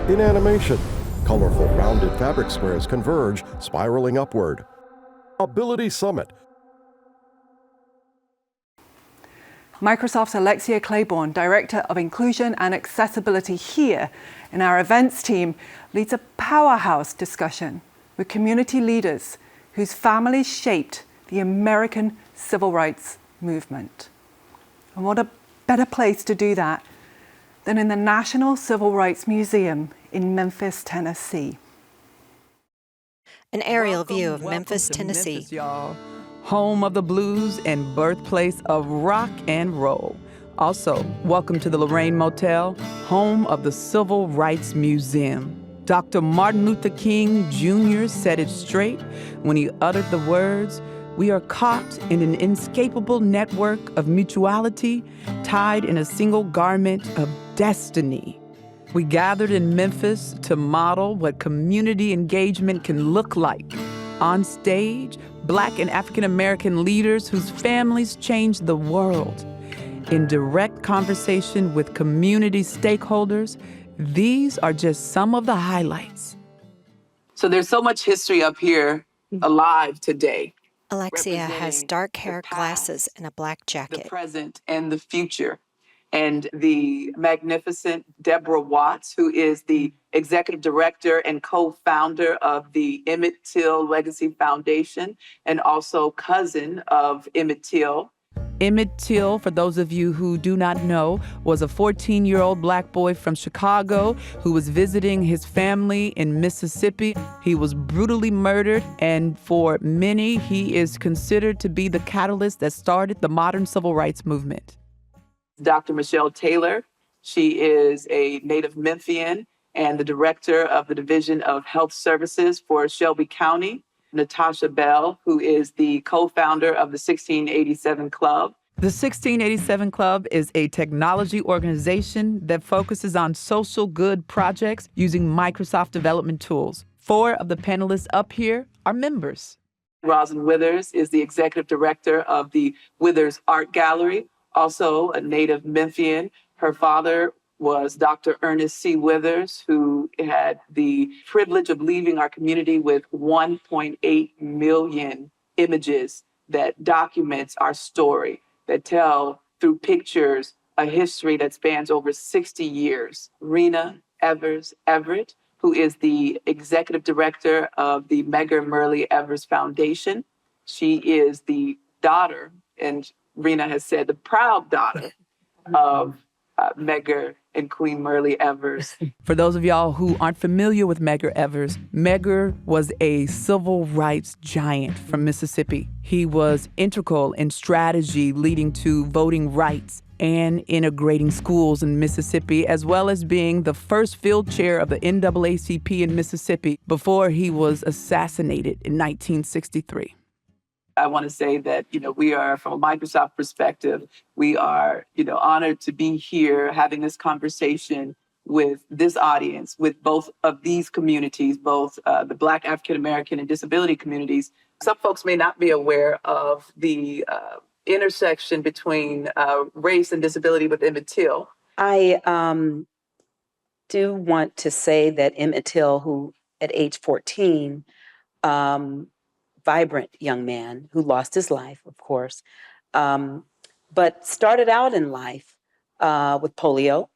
In animation, colorful rounded fabric squares converge, spiraling upward. Ability Summit. Microsoft's Alexia Claiborne, Director of Inclusion and Accessibility here in our events team, leads a powerhouse discussion with community leaders whose families shaped the American civil rights movement. And what a better place to do that than in the National Civil Rights Museum in Memphis, Tennessee. An aerial view of Memphis, Tennessee. Memphis, y'all. Home of the blues and birthplace of rock and roll. Also, welcome to the Lorraine Motel, home of the Civil Rights Museum. Dr. Martin Luther King Jr. said it straight when he uttered the words, "We are caught in an inescapable network of mutuality, tied in a single garment of destiny." We gathered in Memphis to model what community engagement can look like. On stage, Black and African American leaders whose families changed the world. In direct conversation with community stakeholders, these are just some of the highlights. So there's so much history up here alive today. Alexia has dark hair, glasses, and a black jacket. The present and the future. And the magnificent Deborah Watts, who is the executive director and co-founder of the Emmett Till Legacy Foundation, and also cousin of Emmett Till. Emmett Till, for those of you who do not know, was a 14-year-old Black boy from Chicago who was visiting his family in Mississippi. He was brutally murdered, and for many, he is considered to be the catalyst that started the modern civil rights movement. Dr. Michelle Taylor, she is a native Memphian and the director of the Division of Health Services for Shelby County. Natasha Bell, who is the co-founder of the 1687 Club. The 1687 Club is a technology organization that focuses on social good projects using Microsoft development tools. 4 of the panelists up here are members. Rosin Withers is the executive director of the Withers Art Gallery, also a native Memphian. Her father was Dr. Ernest C. Withers, who had the privilege of leaving our community with 1.8 million images that documents our story, that tell through pictures a history that spans over 60 years. Rena Evers Everett, who is the executive director of the Medgar Murley Evers Foundation. She is the daughter, and Rena has said the proud daughter of Medgar and Queen Murley Evers. For those of y'all who aren't familiar with Medgar Evers, Medgar was a civil rights giant from Mississippi. He was integral in strategy leading to voting rights and integrating schools in Mississippi, as well as being the first field chair of the NAACP in Mississippi before he was assassinated in 1963. I want to say that, we are, from a Microsoft perspective, we are, honored to be here having this conversation with this audience, with both of these communities, both the Black, African American, and disability communities. Some folks may not be aware of the intersection between race and disability with Emmett Till. I do want to say that Emmett Till, who at age 14, vibrant young man who lost his life, of course, but started out in life with polio,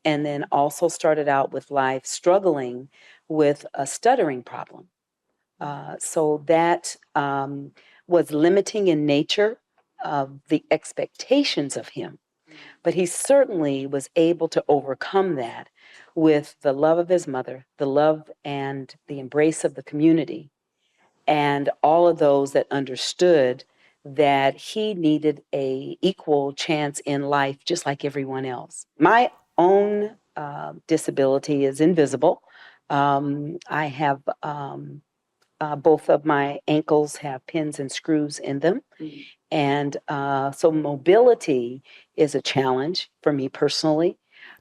and then also started out with life struggling with a stuttering problem. So that was limiting in nature of the expectations of him. But he certainly was able to overcome that with the love of his mother, the love and the embrace of the community, and all of those that understood that he needed an equal chance in life, just like everyone else. My own disability is invisible. I have both of my ankles have pins and screws in them. And so mobility is a challenge for me personally.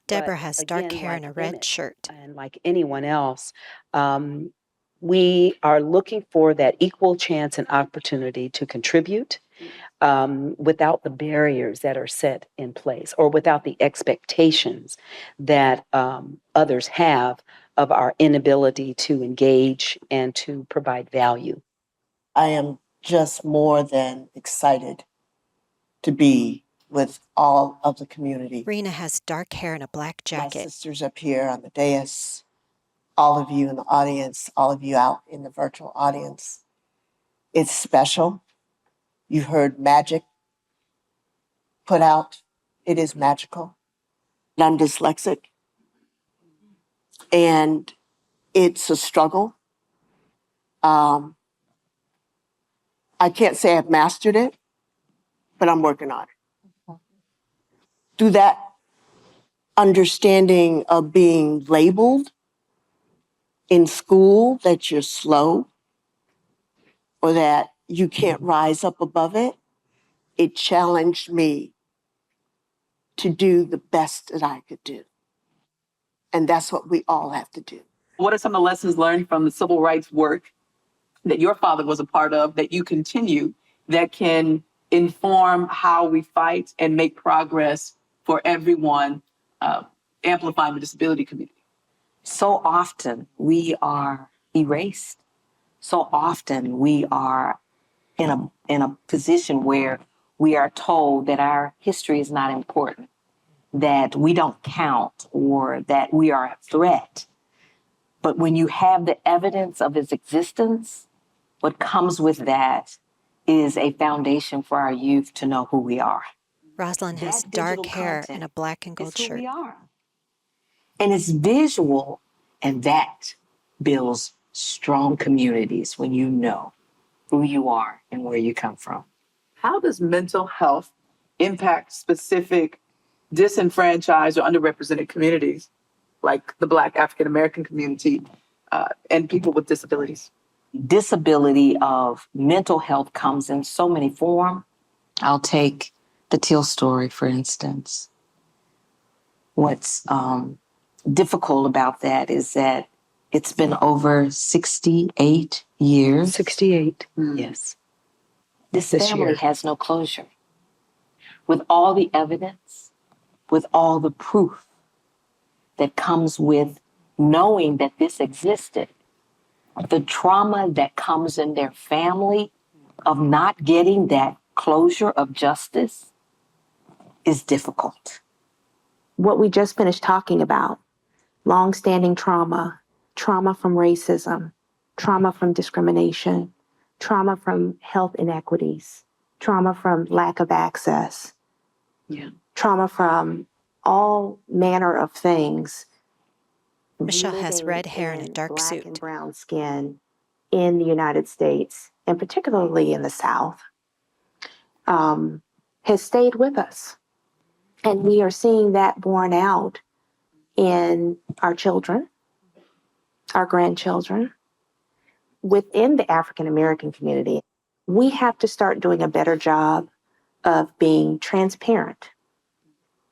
Deborah has dark hair and a red shirt. And like anyone else, we are looking for that equal chance and opportunity to contribute without the barriers that are set in place, or without the expectations that others have of our inability to engage and to provide value. I am just more than excited to be with all of the community. Rena has dark hair and a black My jacket. sisters up here on the dais, all of you in the audience, all of you out in the virtual audience. It's special. You heard magic put out. It is magical. I'm dyslexic, and it's a struggle. I can't say I've mastered it, but I'm working on it. Through that understanding of being labeled in school that you're slow or that you can't rise up above it, it challenged me to do the best that I could do. And that's what we all have to do. What are some of the lessons learned from the civil rights work that your father was a part of that you continue that can inform how we fight and make progress for everyone, amplifying the disability community? So often we are erased. So often we are in a position where we are told that our history is not important, that we don't count, or that we are a threat. But when you have the evidence of its existence, what comes with that is a foundation for our youth to know who we are. Rosalind has That dark digital hair content and a black and gold is who shirt. we are. And it's visual, and that builds strong communities when you know who you are and where you come from. How does mental health impact specific disenfranchised or underrepresented communities like the Black African American community and people with disabilities? Disability of mental health comes in so many forms. I'll take the Teal story, for instance. What's difficult about that is that it's been over 68 years. 68. Yes. This This family year. has no closure. With all the evidence, with all the proof that comes with knowing that this existed, the trauma that comes in their family of not getting that closure of justice is difficult. What we just finished talking about, longstanding trauma, trauma from racism, trauma from discrimination, trauma from health inequities, trauma from lack of access, trauma from all manner of things. Michelle has Living red hair and a in dark black suit. and brown skin in the United States, and particularly in the South, has stayed with us. And we are seeing that borne out in our children, our grandchildren, within the African American community. We have to start doing a better job of being transparent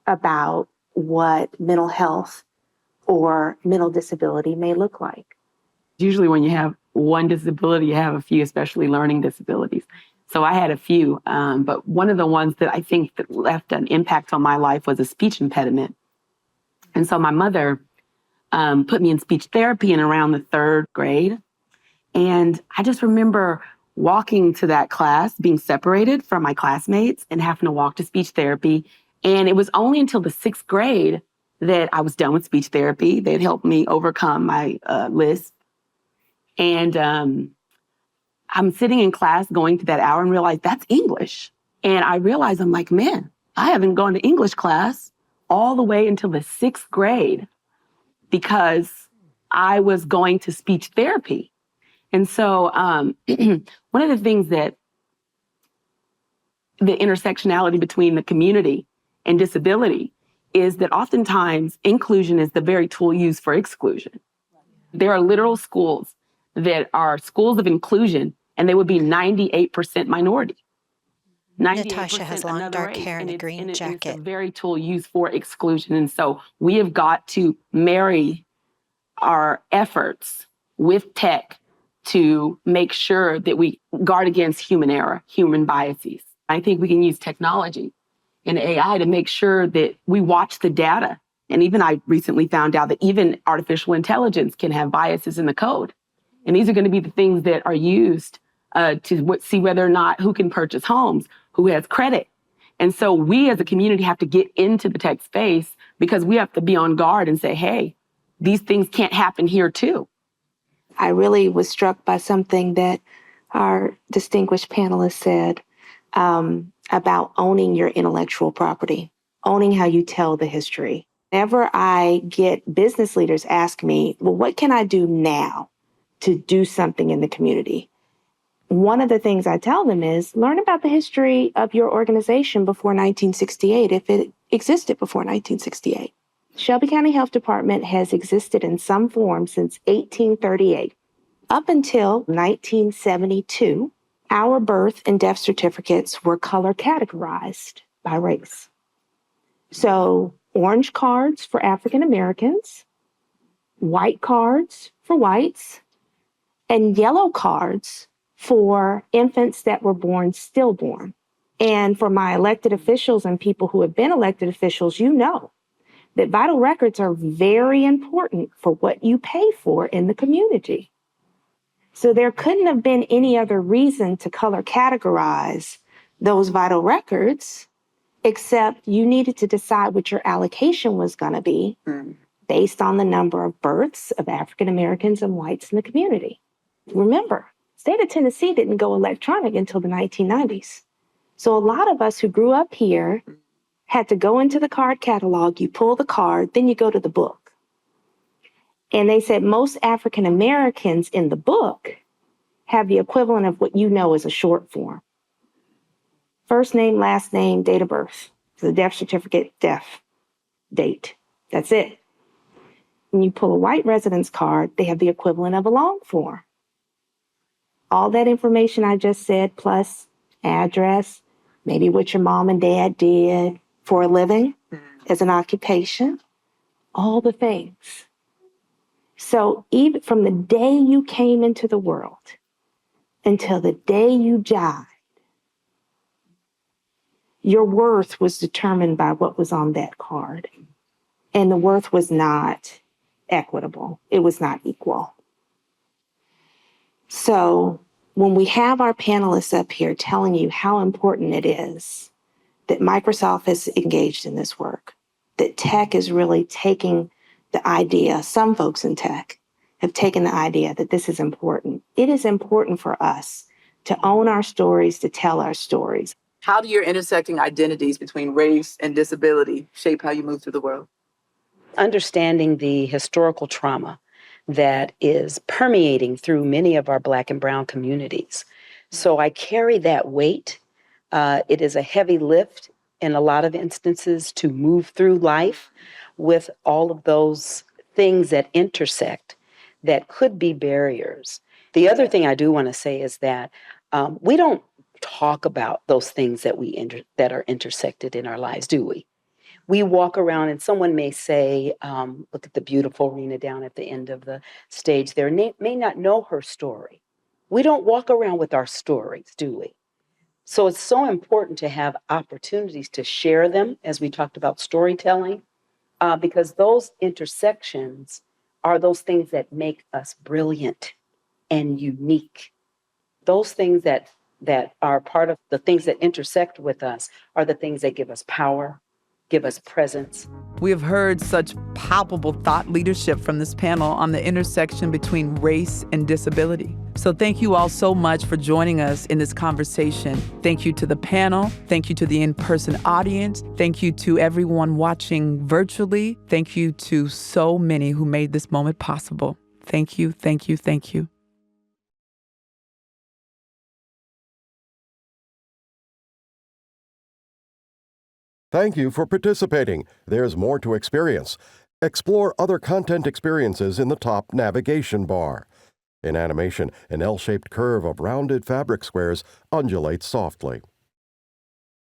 about what mental health or mental disability may look like. Usually when you have one disability, you have a few, especially learning disabilities. So I had a few, but one of the ones that I think that left an impact on my life was a speech impediment. And so my mother put me in speech therapy in around the 3rd grade. And I just remember walking to that class, being separated from my classmates and having to walk to speech therapy. And it was only until the 6th grade that I was done with speech therapy. They'd helped me overcome my lisp. And I'm sitting in class going to that hour and realize that's English. And I realize I'm like, man, I haven't gone to English class all the way until the 6th grade because I was going to speech therapy. And so one of the things that the intersectionality between the community and disability is that oftentimes inclusion is the very tool used for exclusion. There are literal schools that are schools of inclusion, and they would be 98% minority. Natasha has long dark hair and a green It's jacket. the very tool used for exclusion. And so we have got to marry our efforts with tech to make sure that we guard against human error, human biases. I think we can use technology and AI to make sure that we watch the data And even I recently found out that even artificial intelligence can have biases in the code. And these are going to be the things that are used to see whether or not who can purchase homes, who has credit. And so we as a community have to get into the tech space because we have to be on guard and say, hey, these things can't happen here too. I really was struck by something that our distinguished panelist said about owning your intellectual property, owning how you tell the history. Whenever I get business leaders ask me, well, what can I do now to do something in the community? One of the things I tell them is learn about the history of your organization before 1968, if it existed before 1968. Shelby County Health Department has existed in some form since 1838. Up until 1972, our birth and death certificates were color categorized by race. So orange cards for African Americans, white cards for whites, and yellow cards for infants that were born stillborn. And for my elected officials and people who have been elected officials, you know that vital records are very important for what you pay for in the community. So there couldn't have been any other reason to color categorize those vital records, except you needed to decide what your allocation was going to be based on the number of births of African Americans and whites in the community. Remember, the state of Tennessee didn't go electronic until the 1990s. So a lot of us who grew up here had to go into the card catalog, you pull the card, then you go to the book. And they said most African Americans in the book have the equivalent of what you know as a short form. First name, last name, date of birth, the death certificate, death date. That's it. When you pull a white residence card, they have the equivalent of a long form. All that information I just said, plus address, maybe what your mom and dad did for a living as an occupation, all the things. So even from the day you came into the world until the day you died, your worth was determined by what was on that card. And the worth was not equitable. It was not equal. So when we have our panelists up here telling you how important it is that Microsoft has engaged in this work, that tech is really taking the idea, some folks in tech have taken the idea that this is important. It is important for us to own our stories, to tell our stories. How do your intersecting identities between race and disability shape how you move through the world? Understanding the historical trauma that is permeating through many of our Black and Brown communities. So I carry that weight. It is a heavy lift in a lot of instances to move through life with all of those things that intersect that could be barriers. The other thing I do want to say is that we don't talk about those things that that are intersected in our lives, do we? We walk around and someone may say, look at the beautiful Rena down at the end of the stage there, may not know her story. We don't walk around with our stories, do we? So it's so important to have opportunities to share them, as we talked about storytelling, because those intersections are those things that make us brilliant and unique. Those things that are part of the things that intersect with us are the things that give us power, give us presence. We have heard such palpable thought leadership from this panel on the intersection between race and disability. So thank you all so much for joining us in this conversation. Thank you to the panel. Thank you to the in-person audience. Thank you to everyone watching virtually. Thank you to so many who made this moment possible. Thank you, thank you, thank you. Thank you for participating. There's more to experience. Explore other content experiences in the top navigation bar. In animation, an L-shaped curve of rounded fabric squares undulates softly.